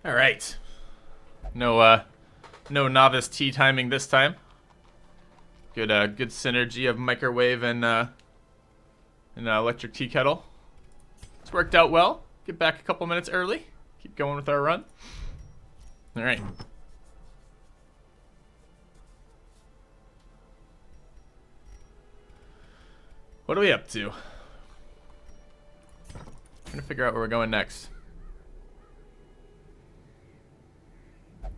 All right. No novice tea timing this time. Good synergy of microwave and electric tea kettle. It's worked out well. Get back a couple minutes early. Keep going with our run. All right. What are we up to? Trying to figure out where we're going next.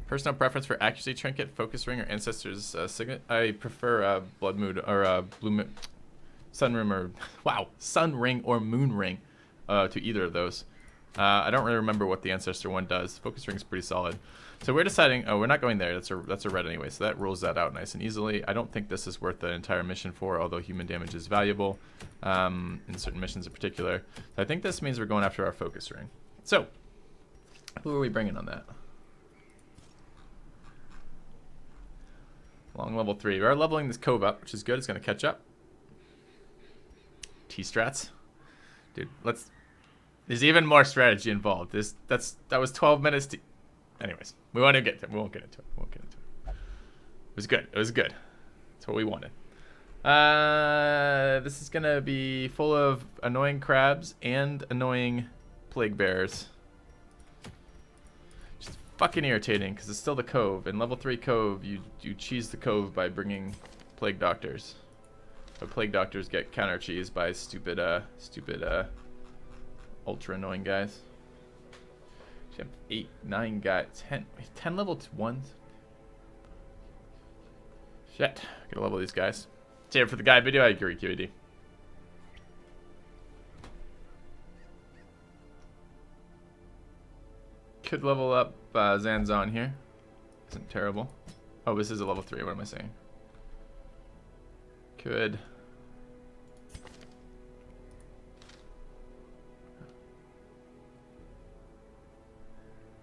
Personal preference for accuracy trinket, focus ring, or ancestors signet. I prefer blood moon or blue moon, sun ring or sun ring or moon ring to either of those. I don't really remember what the ancestor one does. Focus ring's pretty solid. So we're deciding. Oh, we're not going there. That's a red anyway. So that rules that out nice and easily. I don't think this is worth the entire mission for, although human damage is valuable in certain missions in particular. So I think this means we're going after our focus ring. So who are we bringing on that? Long level 3. We are leveling this cove up, which is good. It's going to catch up. T-strats. Dude, there's even more strategy involved. That was 12 minutes to... Anyways, we won't get into it. It was good. It was good. That's what we wanted. This is going to be full of annoying crabs and annoying plague bearers. Fucking irritating because it's still the cove. In level 3 cove, you cheese the cove by bringing plague doctors. But plague doctors get counter cheese by stupid ultra annoying guys. You have 8, 9 guys, 10 level 1s. Shit, gotta level these guys. That's it for the guide video. I agree, QED. Could level up Zanzon here. Isn't terrible. Oh, this is a level 3. What am I saying? Could.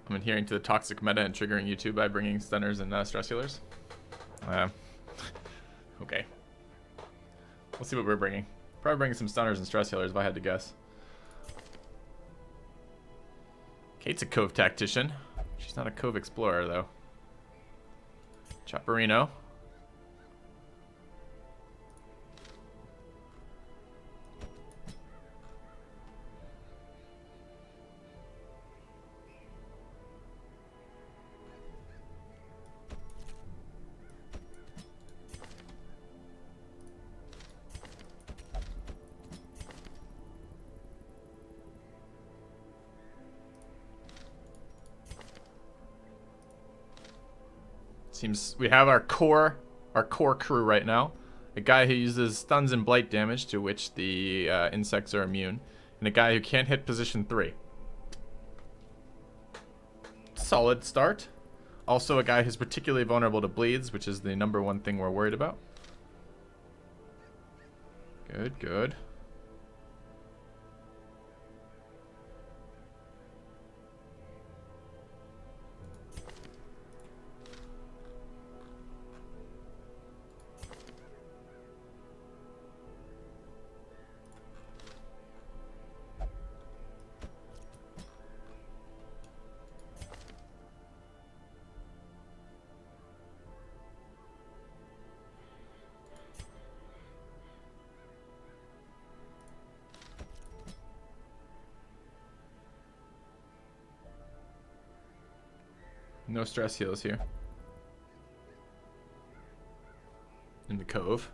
I'm adhering to the toxic meta and triggering you two by bringing stunners and stress healers. Okay. We'll see what we're bringing. Probably bringing some stunners and stress healers if I had to guess. Kate's a cove tactician. She's not a cove explorer, though. Chopperino. Seems we have our core crew right now. A guy who uses stuns and blight damage, to which the insects are immune, and a guy who can't hit position 3. Solid start. Also a guy who's particularly vulnerable to bleeds, which is the #1 thing we're worried about. Good, good. No stress heals here. In the cove.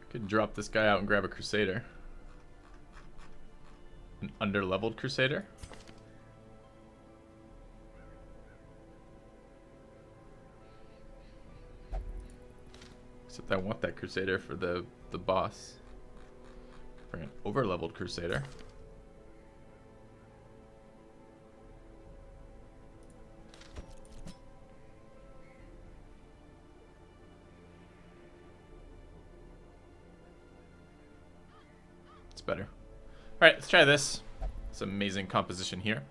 Could drop this guy out and grab a Crusader. An under-leveled Crusader. Except I want that Crusader for the boss. For an over-leveled Crusader. It's better. Alright, let's try this. It's amazing composition here.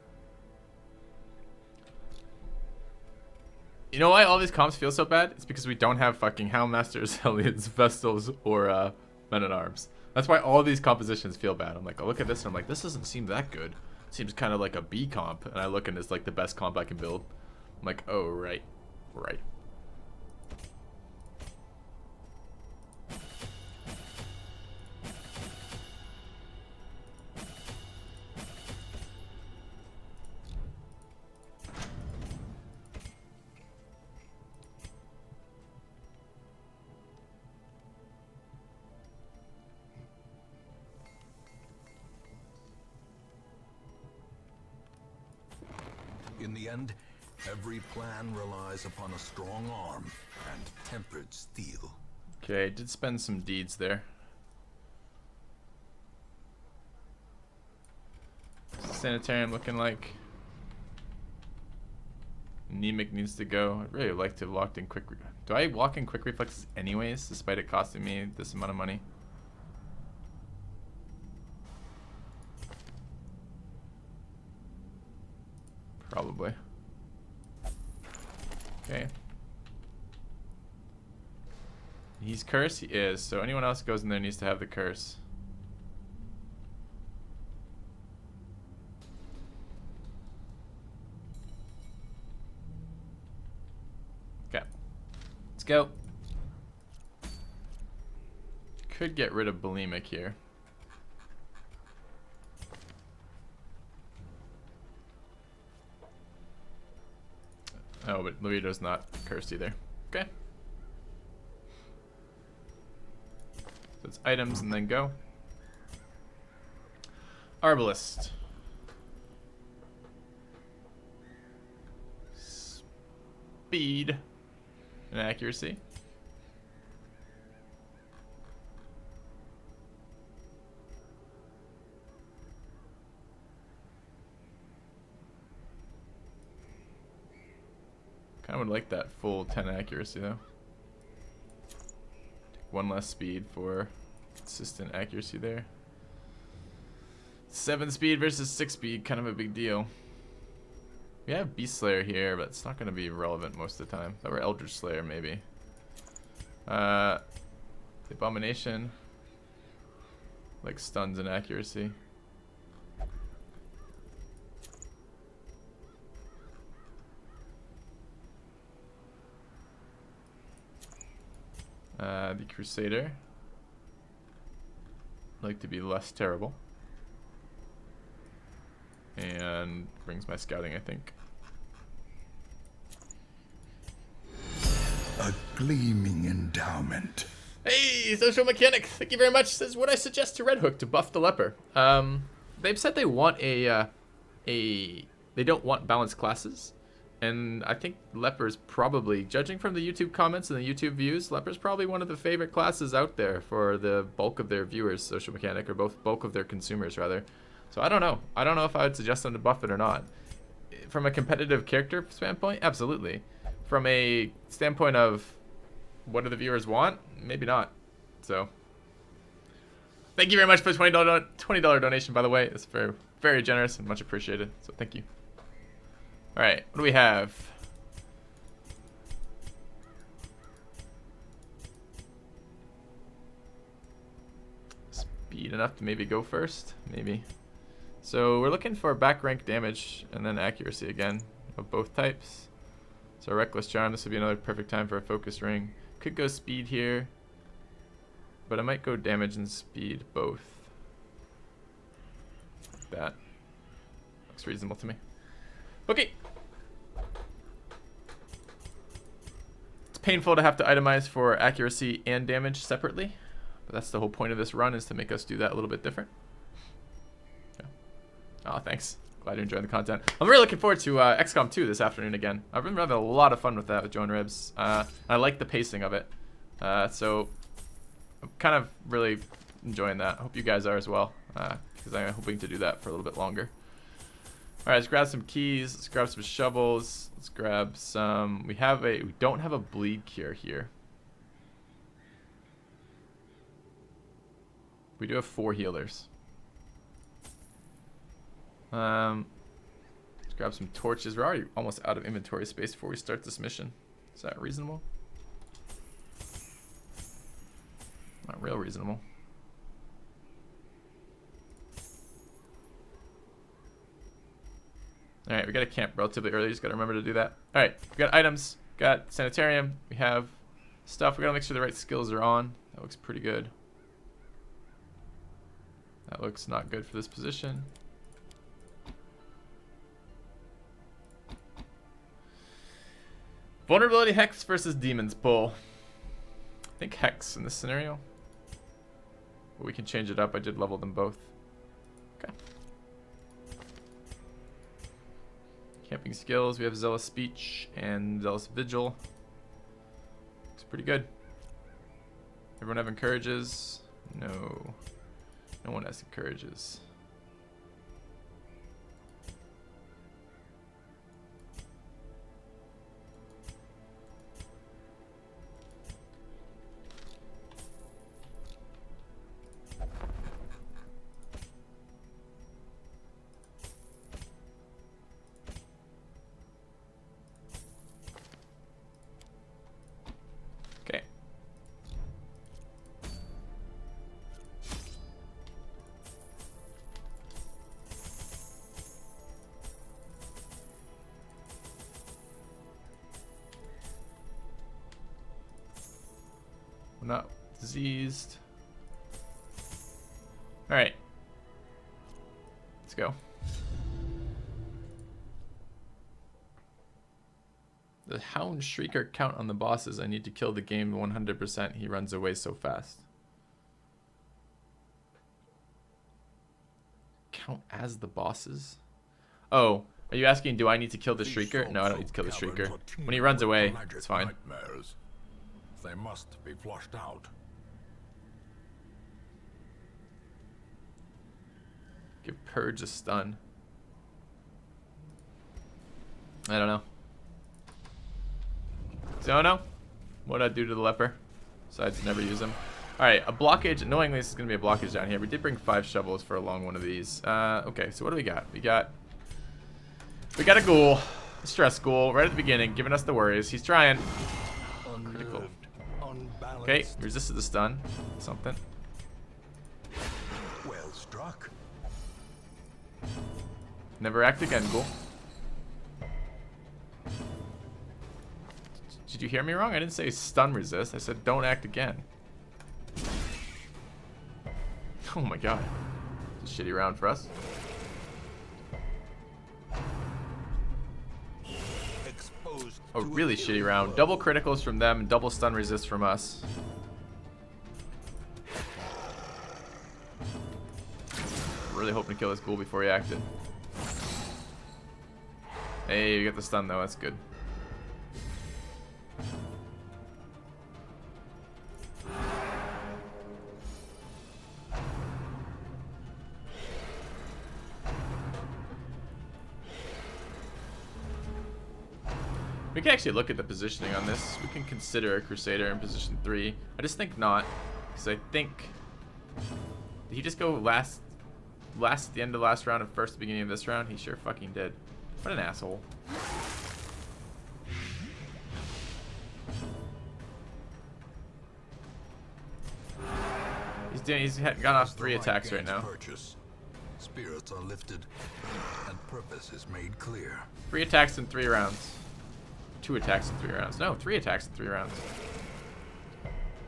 You know why all these comps feel so bad? It's because we don't have fucking Houndmasters, Hellions, Vestals, or Men-at-Arms. That's why all these compositions feel bad. I'm like, I look at this and I'm like, this doesn't seem that good. It seems kind of like a B comp. And I look and it's like the best comp I can build. I'm like, oh, right. Right. In the end, every plan relies upon a strong arm and tempered steel. Okay, did spend some deeds there. Sanitarium looking like anemic needs to go. I'd really like to have locked in quick. Do I lock in quick reflexes anyways, despite it costing me this amount of money? Probably. Okay. He's cursed? He is. So anyone else goes in there needs to have the curse. Okay. Let's go. Could get rid of bulimic here. Oh, but Luido's not cursed either. Okay. So it's items and then go. Arbalist. Speed and accuracy. I would like that full 10 accuracy though. Take one less speed for consistent accuracy there. 7 speed versus 6 speed, kind of a big deal. We have Beast Slayer here, but it's not going to be relevant most of the time. That were Eldritch Slayer maybe. The Abomination. Like stuns and accuracy. The Crusader. Like to be less terrible. And brings my scouting, I think. A gleaming endowment. Hey, Social Mechanic, thank you very much. Says, would I suggest to Red Hook to buff the leper? They've said they want they don't want balanced classes. And I think Leper's probably, judging from the YouTube comments and the YouTube views, Leper's probably one of the favorite classes out there for the bulk of their viewers, Social Mechanic, or both bulk of their consumers, rather. So I don't know. I don't know if I would suggest them to buff it or not. From a competitive character standpoint, absolutely. From a standpoint of what do the viewers want, maybe not. So thank you very much for the $20 donation, by the way. It's very, very generous and much appreciated. So thank you. All right, what do we have? Speed enough to maybe go first, maybe. So we're looking for back rank damage and then accuracy again of both types. So Reckless Charm, this would be another perfect time for a focus ring. Could go speed here, but I might go damage and speed both. Like that. Looks reasonable to me. Okay. It's painful to have to itemize for accuracy and damage separately, but that's the whole point of this run, is to make us do that a little bit different. Yeah. Oh, thanks. Glad you're enjoying the content. I'm really looking forward to XCOM 2 this afternoon again. I've been having a lot of fun with that with Joan Ribs. I like the pacing of it. So I'm kind of really enjoying that. I hope you guys are as well, because I'm hoping to do that for a little bit longer. Alright, let's grab some keys, let's grab some shovels, let's grab some, we don't have a bleed cure here. We do have 4 healers. Let's grab some torches. We're already almost out of inventory space before we start this mission. Is that reasonable? Not real reasonable. Alright, we gotta camp relatively early. Just gotta remember to do that. Alright, we got items. Got sanitarium. We have stuff. We gotta make sure the right skills are on. That looks pretty good. That looks not good for this position. Vulnerability Hex versus Demon's Pull. I think Hex in this scenario. But we can change it up. I did level them both. Okay. Camping skills. We have Zealous Speech and Zealous Vigil. Looks pretty good. Everyone have encourages? No. No one has encourages. Okay. We're not diseased. All right. Let's go. The Hound Shrieker count on the bosses. I need to kill the game 100%. He runs away so fast. Count as the bosses? Oh, are you asking, do I need to kill the Shrieker? No, I don't need to kill the Shrieker. When he runs away, it's fine. Nightmares. They must be flushed out. Give Purge a stun. I don't know. So I don't know. What would I do to the leper? Besides never use him. Alright, a blockage. Annoyingly, this is going to be a blockage down here. We did bring 5 shovels for a long one of these. Okay, so what do we got? We got a ghoul. A stress ghoul right at the beginning, giving us the worries. He's trying. Critical. Okay, resisted the stun. Something. Well struck. Never act again, ghoul. Did you hear me wrong? I didn't say stun resist. I said don't act again. Oh my god. It's a shitty round for us. A really shitty round. Double criticals from them and double stun resist from us. Really hoping to kill this ghoul before he acted. Hey, you get the stun though. That's good. We can actually look at the positioning on this. We can consider a Crusader in position 3. I just think not, because I think... Did he just go last at the end of the last round and first at the beginning of this round? He sure fucking did. What an asshole. He's gone off 3 attacks right now. Spirits are lifted and purpose is made clear. 3 attacks in 3 rounds. 2 attacks in 3 rounds. No, 3 attacks in 3 rounds.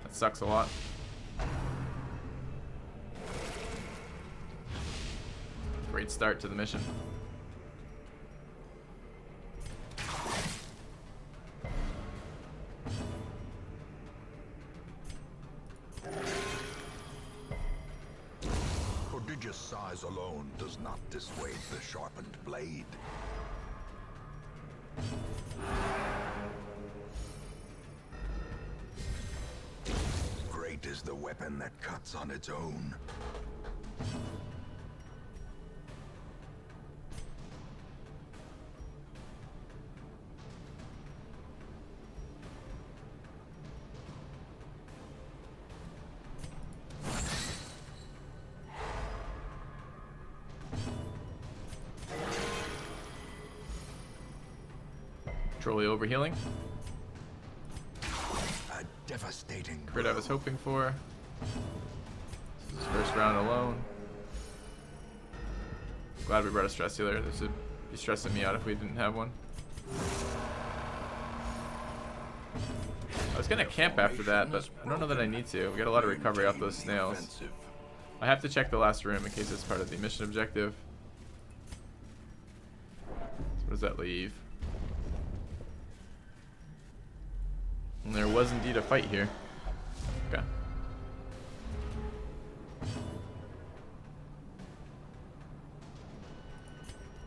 That sucks a lot. Great start to the mission. Prodigious size alone does not dissuade the sharpened blade. Great is the weapon that cuts on its own. Trolley overhealing. devastating Crit I was hoping for. This is his first round alone. Glad we brought a stress healer. This would be stressing me out if we didn't have one. I was gonna camp after that, but I don't know that I need to. We got a lot of recovery off those snails. I have to check the last room in case it's part of the mission objective. So what does that leave? And there was indeed a fight here. Okay.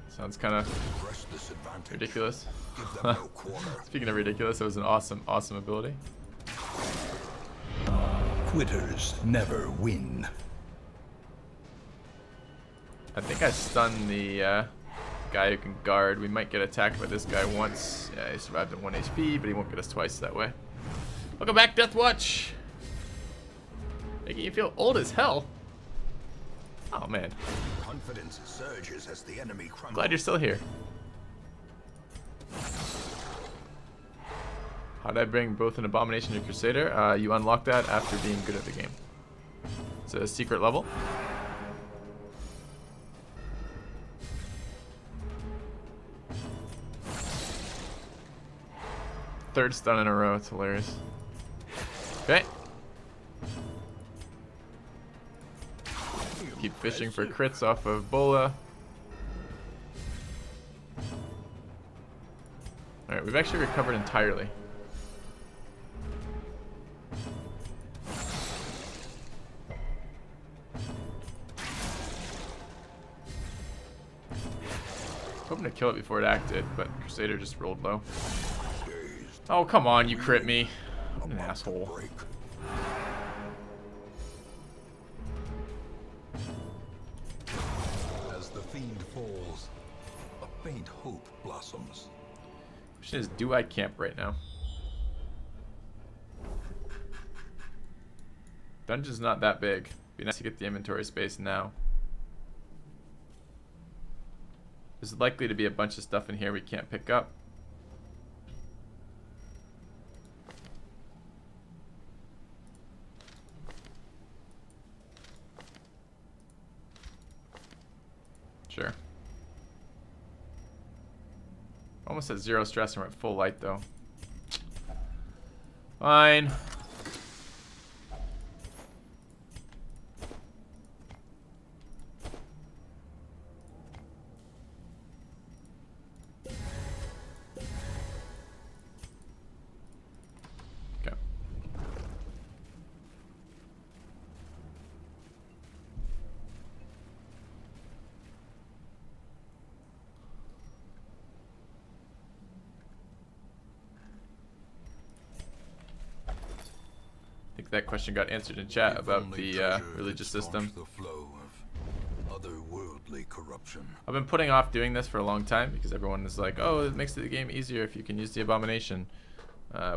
Sounds kind of ridiculous. Speaking of ridiculous, it was an awesome ability. Quitters never win. I think I stunned the guy who can guard. We might get attacked by this guy once. Yeah, he survived at 1 HP, but he won't get us twice that way. Welcome back, Death Watch. Making you feel old as hell. Oh man. Confidence surges as the enemy crumbles. Glad you're still here. How did I bring both an Abomination and a Crusader? You unlock that after being good at the game. It's a secret level. Third stun in a row. It's hilarious. Okay. Keep fishing for crits off of Bola. Alright, we've actually recovered entirely. Hoping to kill it before it acted, but Crusader just rolled low. Oh, come on, you crit me. What an asshole. As the fiend falls, a faint hope blossoms. Question is, do I camp right now? Dungeon's not that big. Be nice to get the inventory space now. There's likely to be a bunch of stuff in here we can't pick up. Sure. Almost at 0 stress and we're at full light though. Fine. Okay. I think that question got answered in chat about the religious system. The flow of otherworldly corruption. I've been putting off doing this for a long time because everyone is like, oh, it makes the game easier if you can use the Abomination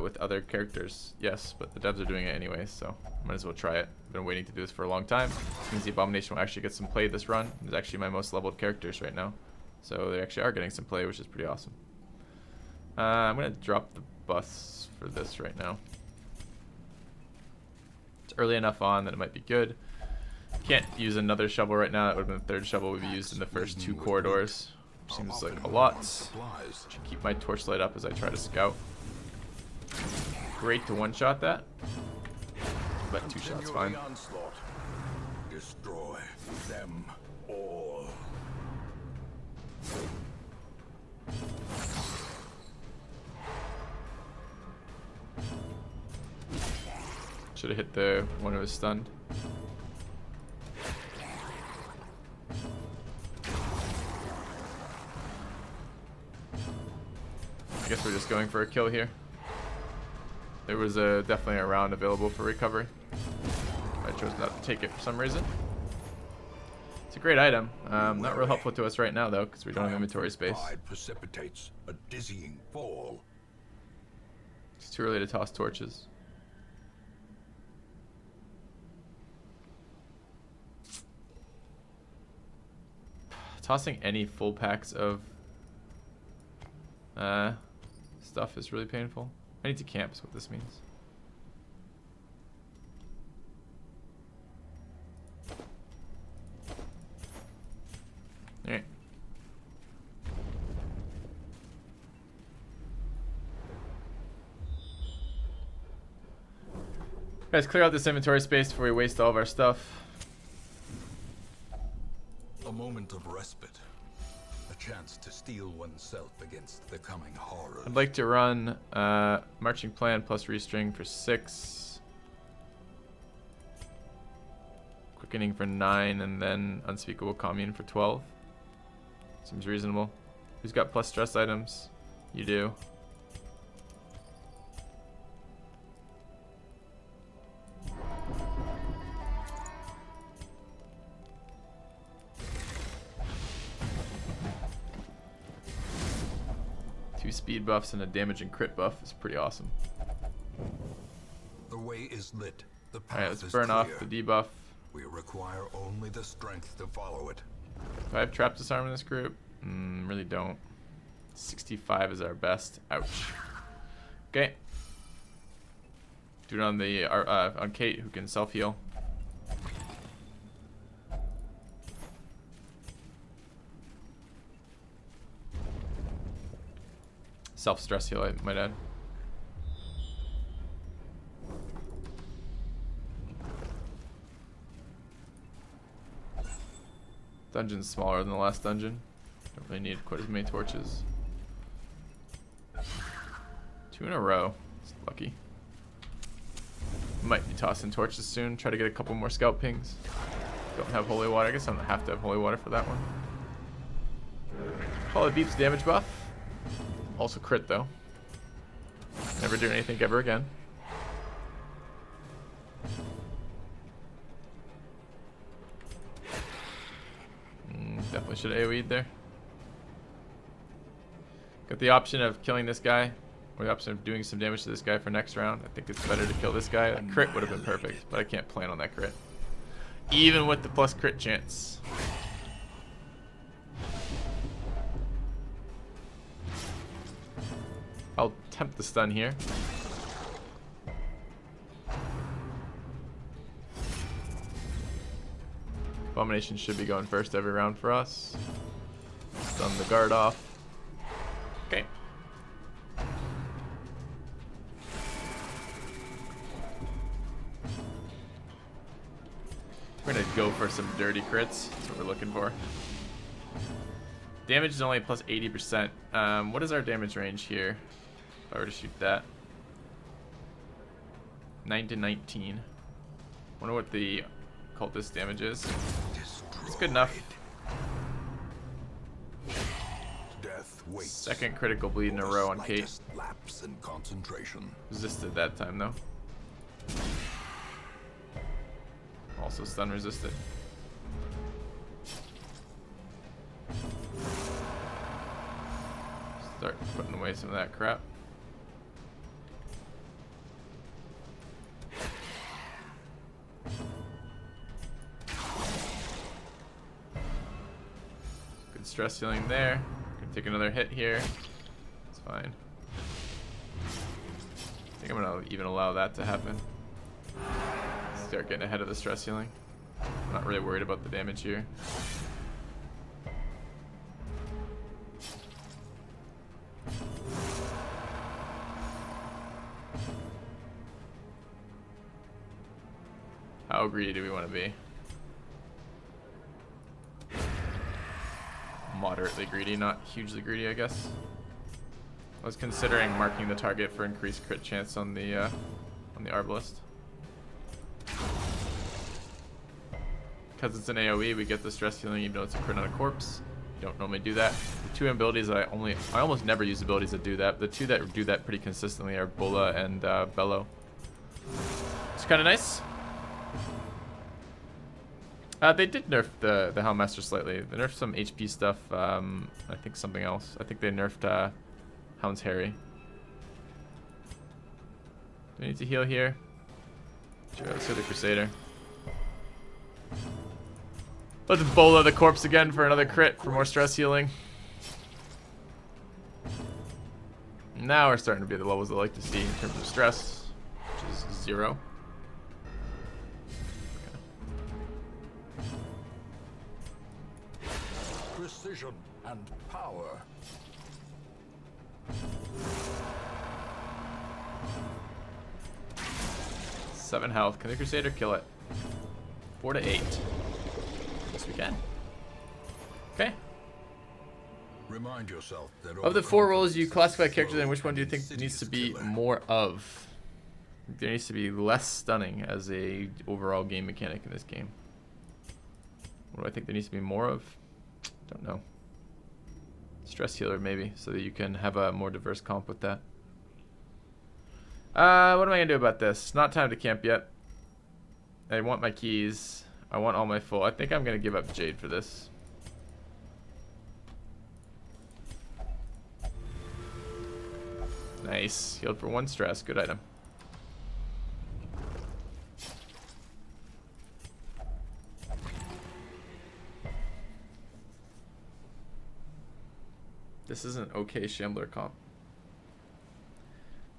with other characters. Yes, but the devs are doing it anyway, so might as well try it. I've been waiting to do this for a long time. This means the Abomination will actually get some play this run. It's actually my most leveled characters right now. So they actually are getting some play, which is pretty awesome. I'm going to drop the bus for this right now. It's early enough on that it might be good. Can't use another shovel right now. That would have been the third shovel we've used in the first 2 corridors. Seems like a lot. Should keep my torchlight up as I try to scout. Great to one-shot that. But 2 shots fine. Destroy them all. Should have hit the one who was stunned. I guess we're just going for a kill here. There was definitely a round available for recovery. I chose not to take it for some reason. It's a great item. Not real helpful to us right now though, because we don't have inventory space. Precipitates a dizzying fall. It's too early to toss torches. Tossing any full packs of stuff is really painful. I need to camp is what this means. Guys, clear out this inventory space before we waste all of our stuff. A moment of respite. A chance to steel oneself against the coming horror. I'd like to run marching plan plus restring for 6. Quickening for 9, and then unspeakable commune for 12. Seems reasonable. Who's got plus stress items? You do. Two speed buffs and a damage and crit buff is pretty awesome. The way is lit. The path Alright, let's is burn off clear. the debuff. We require only the strength to follow it. Do I have trap disarm in this group? Really don't. 65 is our best. Ouch. Okay. Do it on the on Kate, who can self heal. Self stress heal, I might add. Dungeon's smaller than the last dungeon. Don't really need quite as many torches. 2 in a row. It's lucky. Might be tossing torches soon. Try to get a couple more scout pings. Don't have holy water. I guess I don't have to have holy water for that one. Holy beeps damage buff. Also crit though. Never do anything ever again. Definitely should have AoE'd there. Got the option of killing this guy, or the option of doing some damage to this guy for next round. I think it's better to kill this guy. A crit would have been perfect, but I can't plan on that crit. Even with the plus crit chance. I'll tempt the stun here. Abomination should be going first every round for us. Stun the guard off. Okay. We're gonna go for some dirty crits. That's what we're looking for. Damage is only plus 80%. What is our damage range here? If I were to shoot that. 9 to 19. Wonder what the cultist damage is. It's good enough. Death waits. Second critical bleed in a row on Kate. Lapse in concentration. Resisted that time though. Also stun resisted. Start putting away some of that crap. Good stress healing there. Gonna take another hit here. It's fine. I think I'm gonna even allow that to happen. Start getting ahead of the stress healing. I'm not really worried about the damage here. How greedy do we want to be? Moderately greedy, not hugely greedy, I guess. I was considering marking the target for increased crit chance on the Arbalist. Because it's an AoE, we get the stress healing even though it's a crit on a corpse. You don't normally do that. The two abilities that I almost never use abilities that do that. The two that do that pretty consistently are Bola and Bellow. It's kind of nice. They did nerf the Helmmaster slightly. They nerfed some HP stuff. I think something else. I think they nerfed Hound's Harry. Do we need to heal here? Sure, let's hit the Crusader. Let's Bola the corpse again for another crit for more stress healing. Now we're starting to be at the levels I like to see in terms of stress, which is 0. Precision and power. 7 health. Can the Crusader kill it? 4 to 8. Yes, we can. Okay. Remind yourself that Of the 4 roles you classify characters in, which one do you think needs to be more of? There needs to be less stunning as a overall game mechanic in this game. What do I think there needs to be more of? Don't know. Stress healer maybe, so that you can have a more diverse comp with that. What am I gonna do about this? Not time to camp yet. I want my keys. I want all my full. I think I'm gonna give up Jade for this. Nice. Healed for 1 stress. Good item. This is an okay Shambler comp.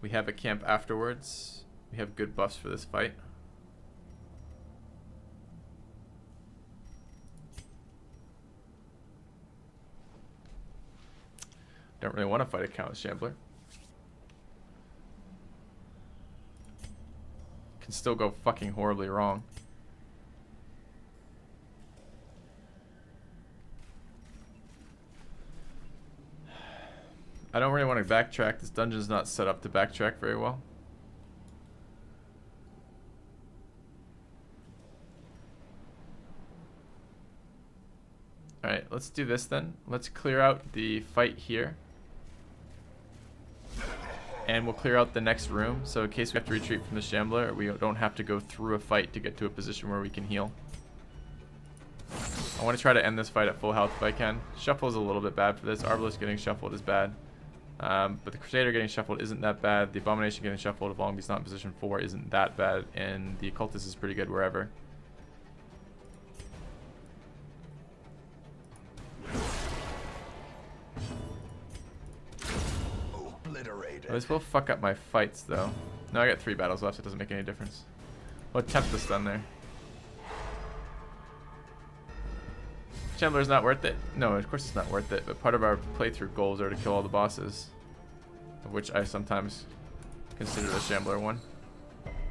We have a camp afterwards. We have good buffs for this fight. Don't really want to fight a Count Shambler. Can still go fucking horribly wrong. I don't really want to backtrack. This dungeon is not set up to backtrack very well. Alright, let's do this then. Let's clear out the fight here. And we'll clear out the next room, so in case we have to retreat from the Shambler, we don't have to go through a fight to get to a position where we can heal. I want to try to end this fight at full health if I can. Shuffle is a little bit bad for this. Arbalest getting shuffled is bad. But the Crusader getting shuffled isn't that bad. The Abomination getting shuffled, as long as he's not in position 4, isn't that bad. And the Occultist is pretty good wherever. This will fuck up my fights, though. No, I got 3 battles left. It doesn't make any difference. We'll attempt the stun there. Shambler's not worth it. No, of course it's not worth it. But part of our playthrough goals are to kill all the bosses, of which I sometimes consider the Shambler one.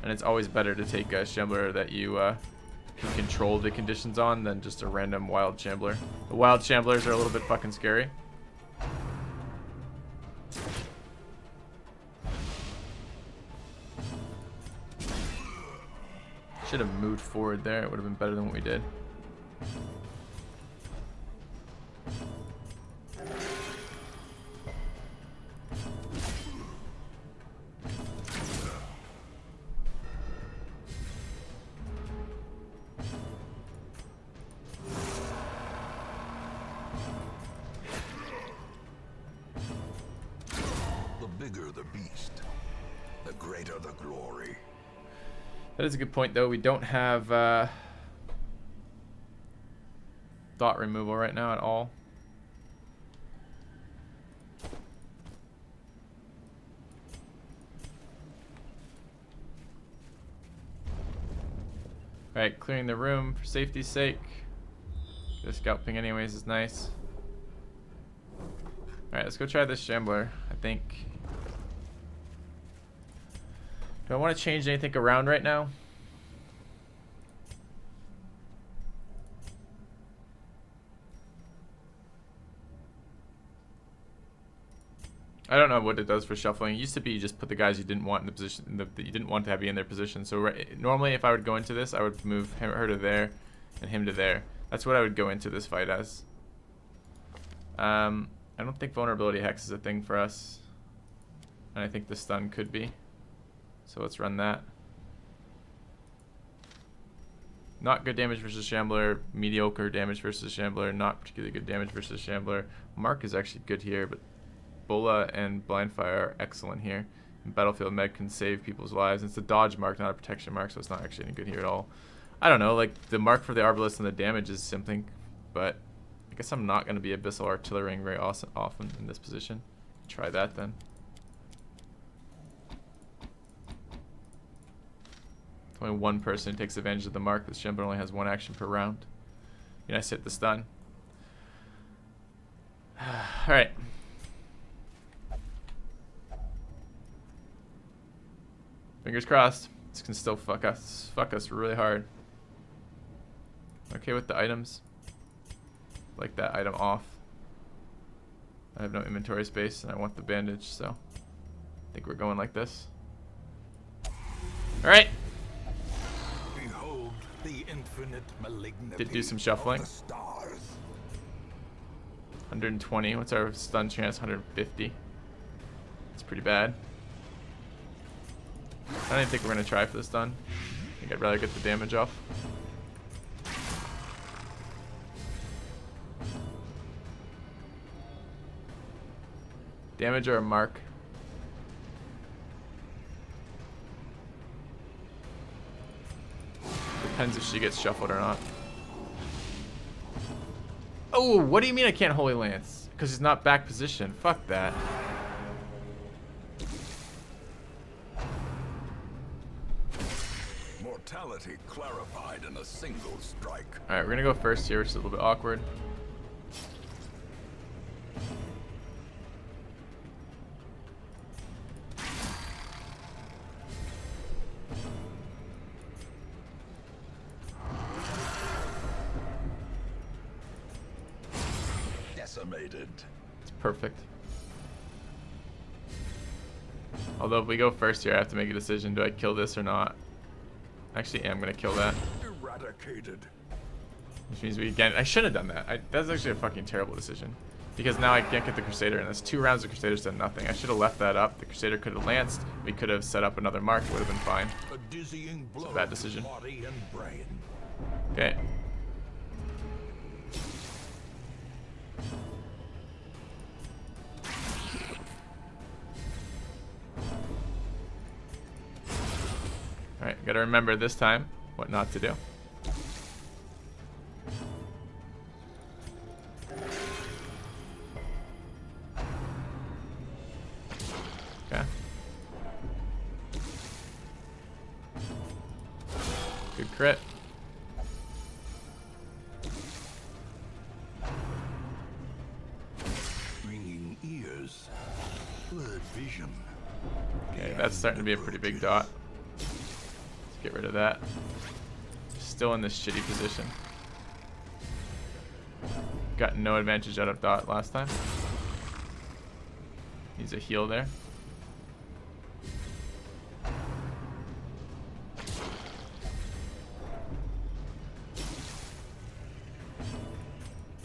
And it's always better to take a Shambler that you can control the conditions on than just a random wild Shambler. The wild Shamblers are a little bit fucking scary. Should have moved forward there. It would have been better than what we did. The bigger the beast, the greater the glory. That is a good point, though. We don't have dot removal right now at all. Alright, clearing the room for safety's sake. The scout ping anyways is nice. Alright, let's go try this Shambler, I think. Do I want to change anything around right now? I don't know what it does for shuffling. It used to be you just put the guys you didn't want in the position that you didn't want to be in their position. So normally, if I would go into this, I would move her to there and him to there. That's what I would go into this fight as. I don't think vulnerability hex is a thing for us, and I think the stun could be. So let's run that. Not good damage versus Shambler. Mediocre damage versus Shambler. Not particularly good damage versus Shambler. Mark is actually good here, but Bola and Blind Fire are excellent here. And Battlefield Med can save people's lives. And it's a dodge mark, not a protection mark, so it's not actually any good here at all. I don't know, like the mark for the Arbalest and the damage is something, but I guess I'm not going to be Abyssal Artillerying very often in this position. Try that then. Only one person takes advantage of the mark. This Shambler only has 1 action per round. You nice hit the stun. Alright. Fingers crossed. This can still fuck us really hard. Okay with the items. Like that item off. I have no inventory space and I want the bandage, so I think we're going like this. Alright. Behold the infinite malignity Did do some shuffling. of the stars. 120. What's our stun chance? 150. It's pretty bad. I don't even think we're gonna try for the stun. I think I'd rather get the damage off. Damage or a mark? Depends if she gets shuffled or not. Oh, what do you mean I can't Holy Lance? Because he's not back position. Fuck that. Mortality clarified in a single strike. Alright, we're gonna go first here, which is a little bit awkward. Decimated. It's perfect. Although if we go first here, I have to make a decision. Do I kill this or not? Actually, I'm gonna kill that. Eradicated. Which means we again. I should have done that. That's actually a fucking terrible decision. Because now I can't get the Crusader, and that's 2 rounds of Crusaders done nothing. I should have left that up. The Crusader could have lanced. We could have set up another mark. It would have been fine. A dizzying blow It's a bad decision. to body and brain. Okay. Alright, gotta remember this time what not to do. Okay. Good crit. Ringing ears. Blurred vision. Okay, that's starting to be a pretty big dot. Get rid of that. Still in this shitty position. Got no advantage out of dot last time. Needs a heal there.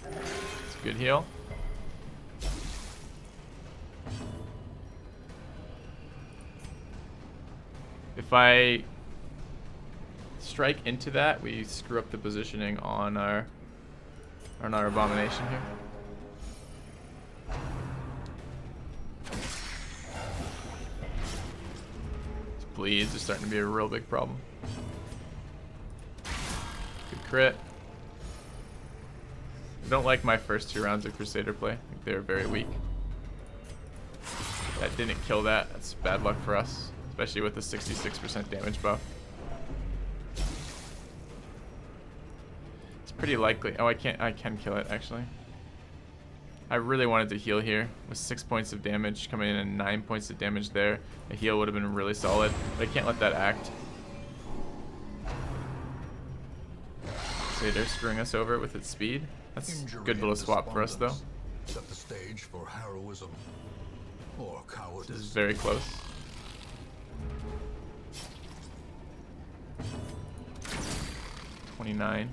It's a good heal. If I strike into that, we screw up the positioning on our abomination here. These bleeds are starting to be a real big problem. Good crit. I don't like my first 2 rounds of Crusader play. I think they're very weak. That didn't kill that. That's bad luck for us, especially with the 66% damage buff. Pretty likely. Oh, I can kill it actually. I really wanted to heal here with 6 points of damage coming in and 9 points of damage there. A heal would have been really solid, but I can't let that act. See, they're screwing us over with its speed. That's a good little swap for us though. Set the stage for heroism or cowardice. This is very close. $29.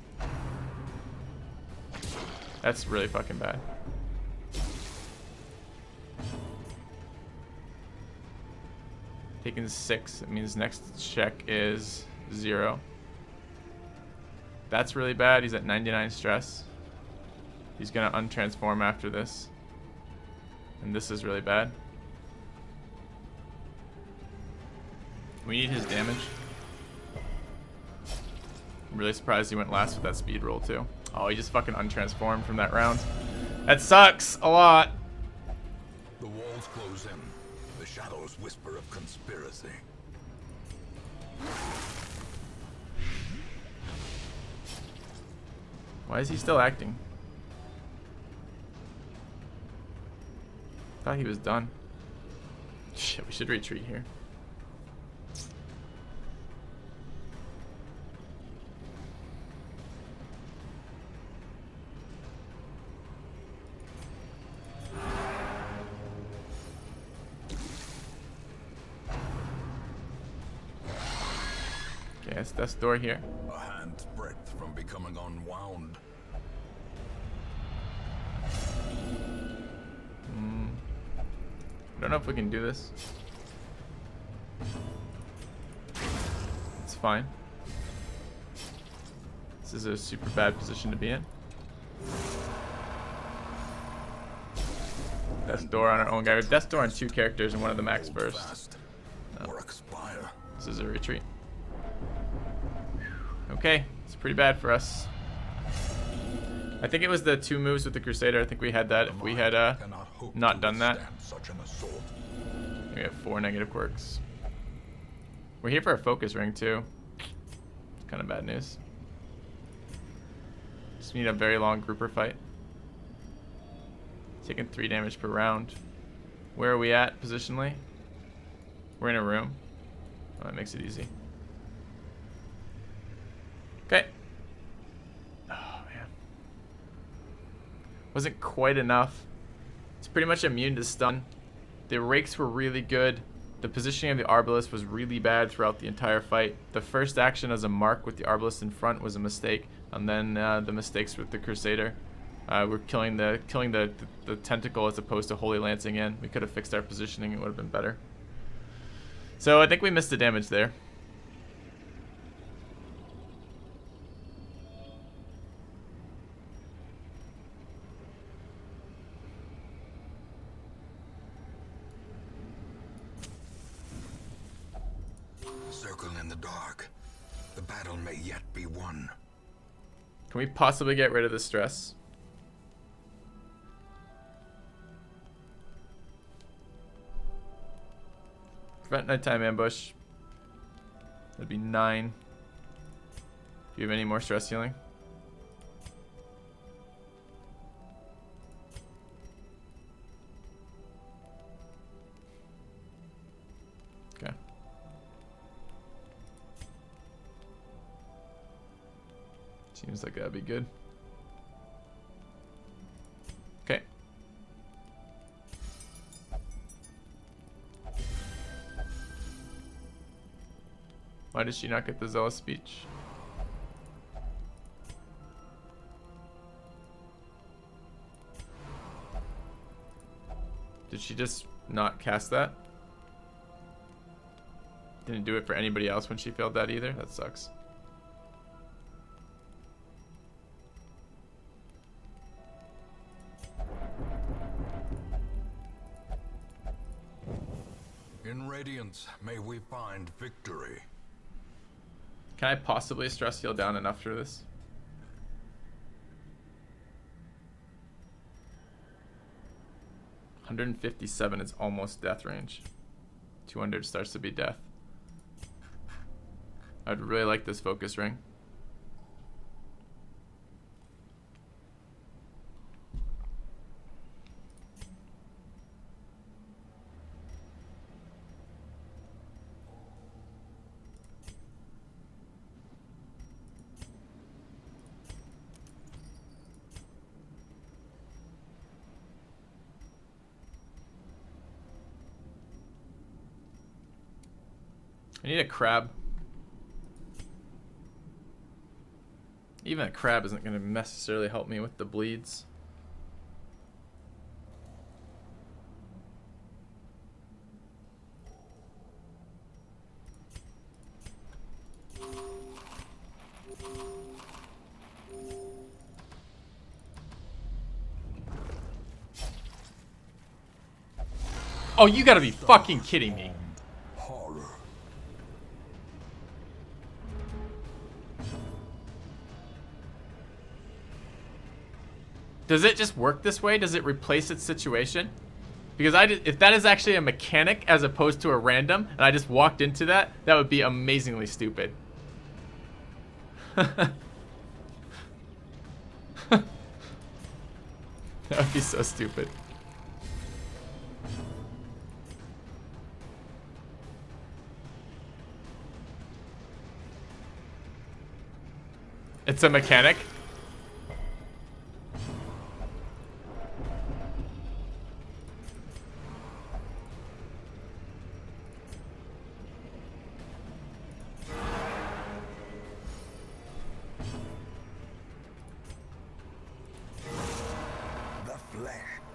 That's really fucking bad. Taking 6, it means next check is 0. That's really bad. He's at 99 stress. He's gonna untransform after this. And this is really bad. We need his damage. I'm really surprised he went last with that speed roll too. Oh, he just fucking untransformed from that round. That sucks a lot. The walls close in. The shadows whisper of conspiracy. Why is he still acting? Thought he was done. Shit, we should retreat here. Nice death door here. A hand's breadth from becoming unwound. I don't know if we can do this. It's fine. This is a super bad position to be in. Death door on our own guy. We have death door on 2 characters and one of the max first. Fast or expire. This is a retreat. Okay, it's pretty bad for us. I think it was the 2 moves with the Crusader. I think we had that. If we had not done that, Such an assault. we have 4 negative quirks. We're here for a focus ring too. Kind of bad news. Just need a very long grouper fight. Taking 3 damage per round. Where are we at positionally? We're in a room. Oh, that makes it easy. Okay. Oh man. Wasn't quite enough. It's pretty much immune to stun. The rakes were really good. The positioning of the Arbalest was really bad throughout the entire fight. The first action as a mark with the Arbalest in front was a mistake, and then the mistakes with the Crusader. We're killing the tentacle as opposed to Holy Lancing in. We could have fixed our positioning; it would have been better. So I think we missed the damage there. Circle in the dark. The battle may yet be won. Can we possibly get rid of the stress? Prevent nighttime ambush. That'd be 9. Do you have any more stress healing? Okay. Seems like that'd be good. Okay. Why did she not get the zealous speech? Did she just not cast that? Didn't do it for anybody else when she failed that either? That sucks. In Radiance, may we find victory. Can I possibly stress heal down enough for this? $157 is almost death range. 200 starts to be death. I'd really like this focus ring. I need a crab. Even a crab isn't going to necessarily help me with the bleeds. Oh, you gotta be fucking kidding me. Horror. Does it just work this way? Does it replace its situation? Because if that is actually a mechanic as opposed to a random, and I just walked into that, that would be amazingly stupid. That would be so stupid. It's a mechanic.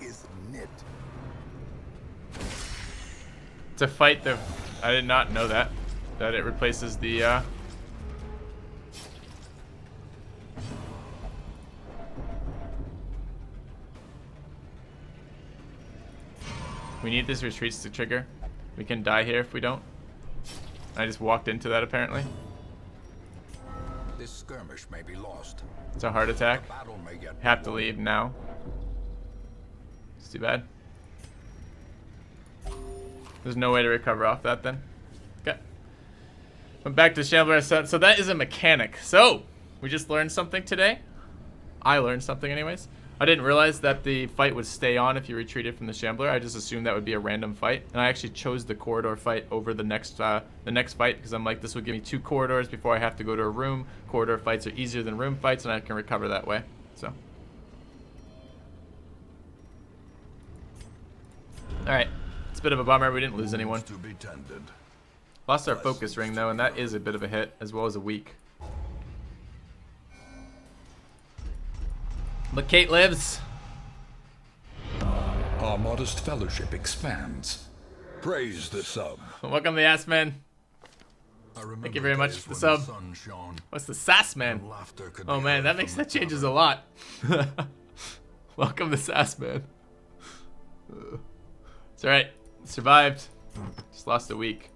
isn't it? To fight the... I did not know that. That it replaces the, We need these retreats to trigger. We can die here if we don't. I just walked into that apparently. This skirmish may be lost. It's a heart attack. The battle may get Have to leave now. It's too bad. There's no way to recover off that then. Okay. Went back to Shambler. So that is a mechanic. So, we just learned something today. I learned something anyways. I didn't realize that the fight would stay on if you retreated from the Shambler. I just assumed that would be a random fight. And I actually chose the corridor fight over the next fight because I'm like, this will give me 2 corridors before I have to go to a room. Corridor fights are easier than room fights and I can recover that way. So. Alright. It's a bit of a bummer. We didn't lose anyone. to be tended. Lost our focus ring though, and that is a bit of a hit as well as a weak. But Kate lives. Our modest fellowship expands. Praise the sub. Welcome the Ass Man. Thank you very much for the sub. What's the Sass Man? Oh man, that changes a lot. Welcome the Sass Man. It's alright. Survived. Just lost a week.